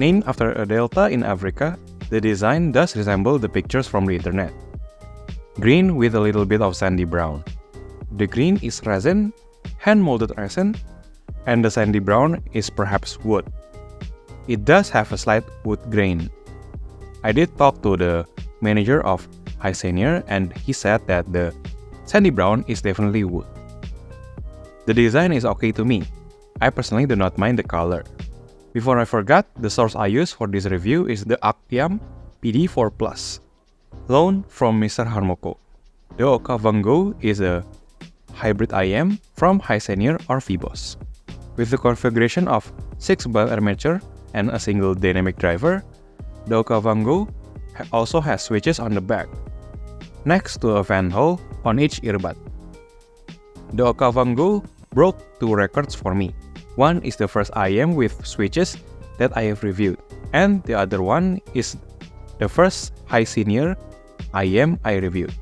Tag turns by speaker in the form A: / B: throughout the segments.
A: Named after a delta in Africa, the design does resemble the pictures from the internet. Green with a little bit of sandy brown. The green is resin, hand-molded resin, and the sandy brown is perhaps wood. It does have a slight wood grain. I did talk to the manager of HiSenior and he said that the sandy brown is definitely wood. The design is okay to me. I personally do not mind the color. Before I forgot, the source I use for this review is the Actiam PD4 Plus, loaned from Mr. Harmoko. The Okavango is a hybrid IM from HiSenior or Fibos. With the configuration of 6 ball armature and a single dynamic driver, the Okavango also has switches on the back, next to a fan hole on each earbud. The Okavango broke 2 records for me. One is the first IM with switches that I have reviewed, and the other one is the first HiSenior IM I reviewed.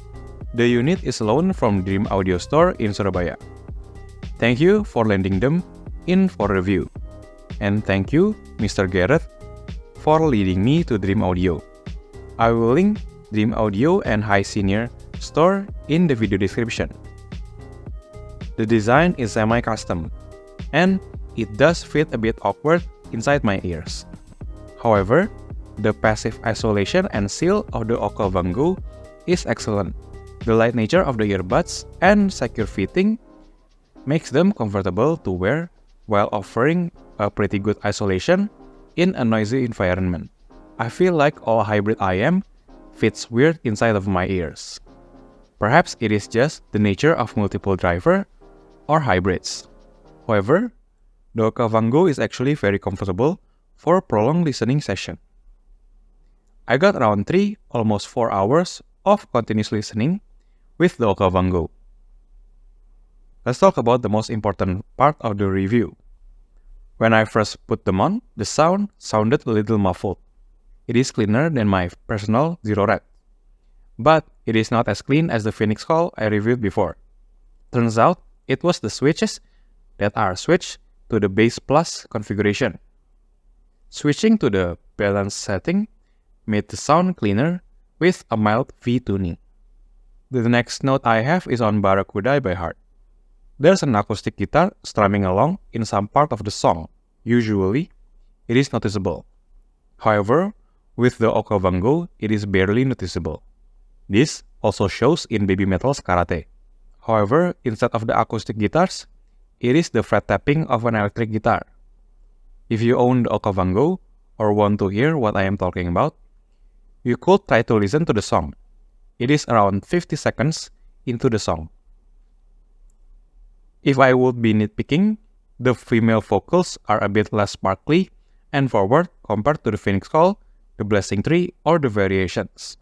A: The unit is loaned from Dream Audio Store in Surabaya. Thank you for lending them in for review. And thank you, Mr. Gareth, for leading me to Dream Audio. I will link Dream Audio and HiSenior Store in the video description. The design is semi-custom, and it does fit a bit awkward inside my ears. However, the passive isolation and seal of the Okavango is excellent. The light nature of the earbuds and secure fitting makes them comfortable to wear while offering a pretty good isolation in a noisy environment. I feel like all hybrid IM fits weird inside of my ears. Perhaps it is just the nature of multiple driver or hybrids. However, the Okavango is actually very comfortable for a prolonged listening session. I got around 3, almost 4 hours of continuous listening with the Okavango. Let's talk about the most important part of the review. When I first put them on, the sound sounded a little muffled. It is cleaner than my personal Zero Red, but it is not as clean as the Phoenix Call I reviewed before. Turns out, it was the switches that are switched to the Bass Plus configuration. Switching to the balance setting made the sound cleaner with a mild V tuning. The next note I have is on Barracuda by Heart. There's an acoustic guitar strumming along in some part of the song. Usually, it is noticeable. However, with the Okavango, it is barely noticeable. This also shows in Baby Metal's Karate. However, instead of the acoustic guitars, it is the fret tapping of an electric guitar. If you own the Okavango or want to hear what I am talking about, you could try to listen to the song. It is around 50 seconds into the song. If I would be nitpicking, the female vocals are a bit less sparkly and forward compared to the Phoenix Call, the Blessing Tree, or the Variations.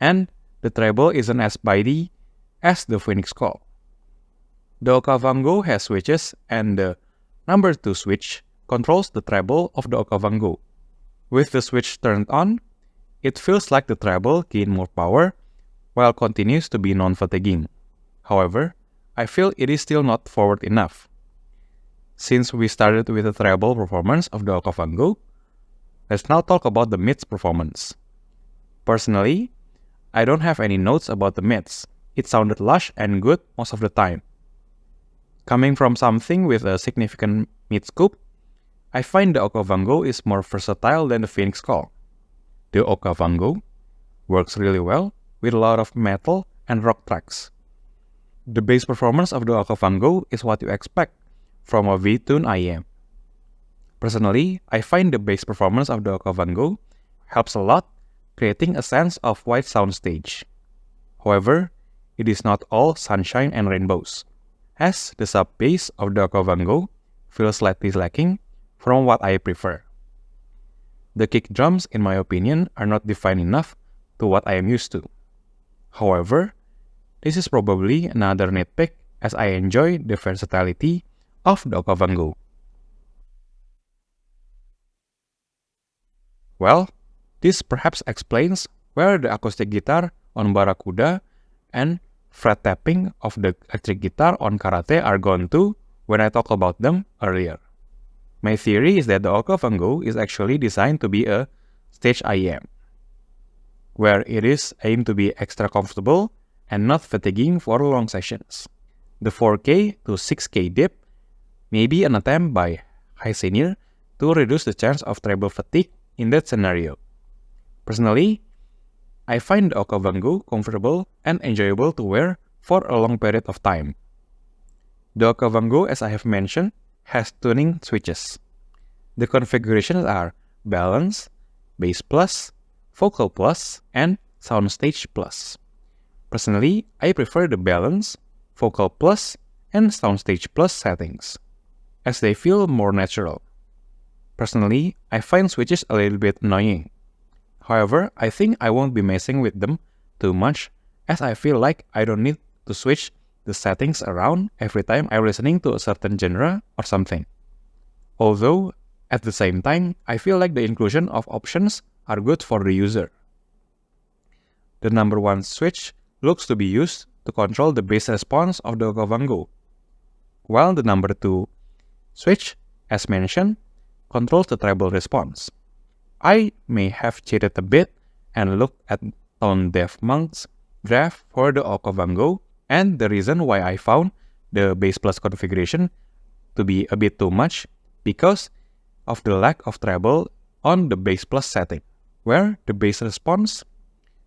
A: And the treble isn't as bitey as the Phoenix Call. The Okavango has switches and the number 2 switch controls the treble of the Okavango. With the switch turned on, it feels like the treble gains more power while continues to be non-fatiguing. However, I feel it is still not forward enough. Since we started with the treble performance of the Okavango, let's now talk about the mids performance. Personally, I don't have any notes about the mids. It sounded lush and good most of the time. Coming from something with a significant mid scoop, I find the Okavango is more versatile than the Phoenix Call. The Okavango works really well with a lot of metal and rock tracks. The bass performance of the Okavango is what you expect from a V-tune IM. Personally, I find the bass performance of the Okavango helps a lot, creating a sense of wide soundstage. However, it is not all sunshine and rainbows, as the sub-bass of the Okavango feels slightly lacking from what I prefer. The kick drums, in my opinion, are not defined enough to what I am used to. However, this is probably another nitpick as I enjoy the versatility of the Okavango. Well, this perhaps explains where the acoustic guitar on Barracuda and fret tapping of the electric guitar on Karate are gone to when I talked about them earlier. My theory is that the Okavango is actually designed to be a stage IM, where it is aimed to be extra comfortable and not fatiguing for long sessions. The 4K to 6K dip may be an attempt by HiSenior to reduce the chance of treble fatigue in that scenario. Personally, I find the Okavango comfortable and enjoyable to wear for a long period of time. The Okavango, as I have mentioned, has tuning switches. The configurations are Balance, Bass Plus, Vocal Plus, and Soundstage Plus. Personally, I prefer the Balance, Vocal Plus, and Soundstage Plus settings, as they feel more natural. Personally, I find switches a little bit annoying. However, I think I won't be messing with them too much, as I feel like I don't need to switch the settings around every time I'm listening to a certain genre or something. Although, at the same time, I feel like the inclusion of options are good for the user. The number 1 switch looks to be used to control the bass response of the Okavango, while the number 2 switch, as mentioned, controls the treble response. I may have cheated a bit and looked at Tone Deaf Monk's graph for the Okavango, and the reason why I found the Bass Plus configuration to be a bit too much because of the lack of treble on the Bass Plus setting, where the bass response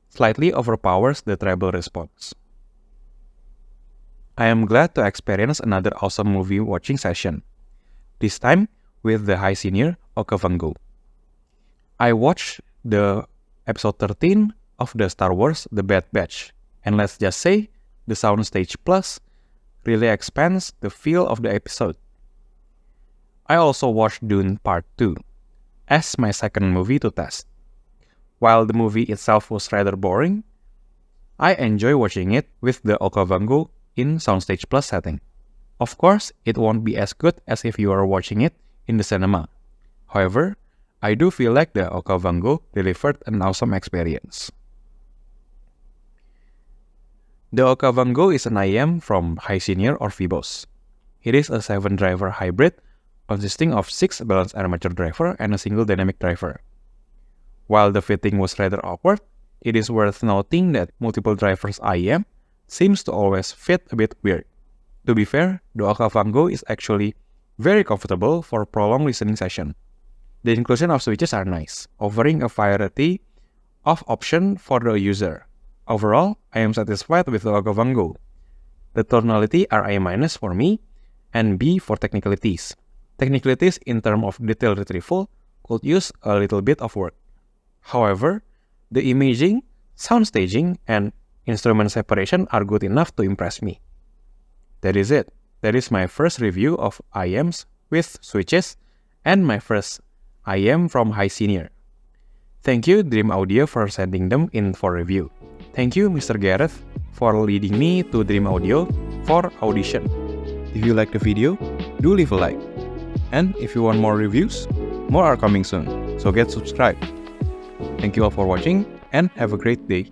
A: slightly overpowers the treble response. I am glad to experience another awesome movie watching session, this time with the HiSenior Okavango. I watched the episode 13 of the Star Wars The Bad Batch, and let's just say the Soundstage Plus really expands the feel of the episode. I also watched Dune Part 2 as my second movie to test. While the movie itself was rather boring, I enjoy watching it with the Okavango in Soundstage Plus setting. Of course, it won't be as good as if you are watching it in the cinema. However, I do feel like the Okavango delivered an awesome experience. The Okavango is an IM from HiSenior or Vibos. It is a 7-driver hybrid consisting of 6 balanced armature driver and a single dynamic driver. While the fitting was rather awkward, it is worth noting that multiple drivers IM seems to always fit a bit weird. To be fair, the Okavango is actually very comfortable for prolonged listening session. The inclusion of switches are nice, offering a variety of options for the user. Overall, I am satisfied with the Okavango. The tonality are A- for me, and B for technicalities. Technicalities in terms of detail retrieval could use a little bit of work. However, the imaging, sound staging, and instrument separation are good enough to impress me. That is it. That is my first review of IMs with switches and my first IM from HiSenior. Thank you Dream Audio for sending them in for review. Thank you Mr. Gareth for leading me to Dream Audio for audition. If you like the video, do leave a like. And if you want more reviews, more are coming soon, so get subscribed. Thank you all for watching and have a great day.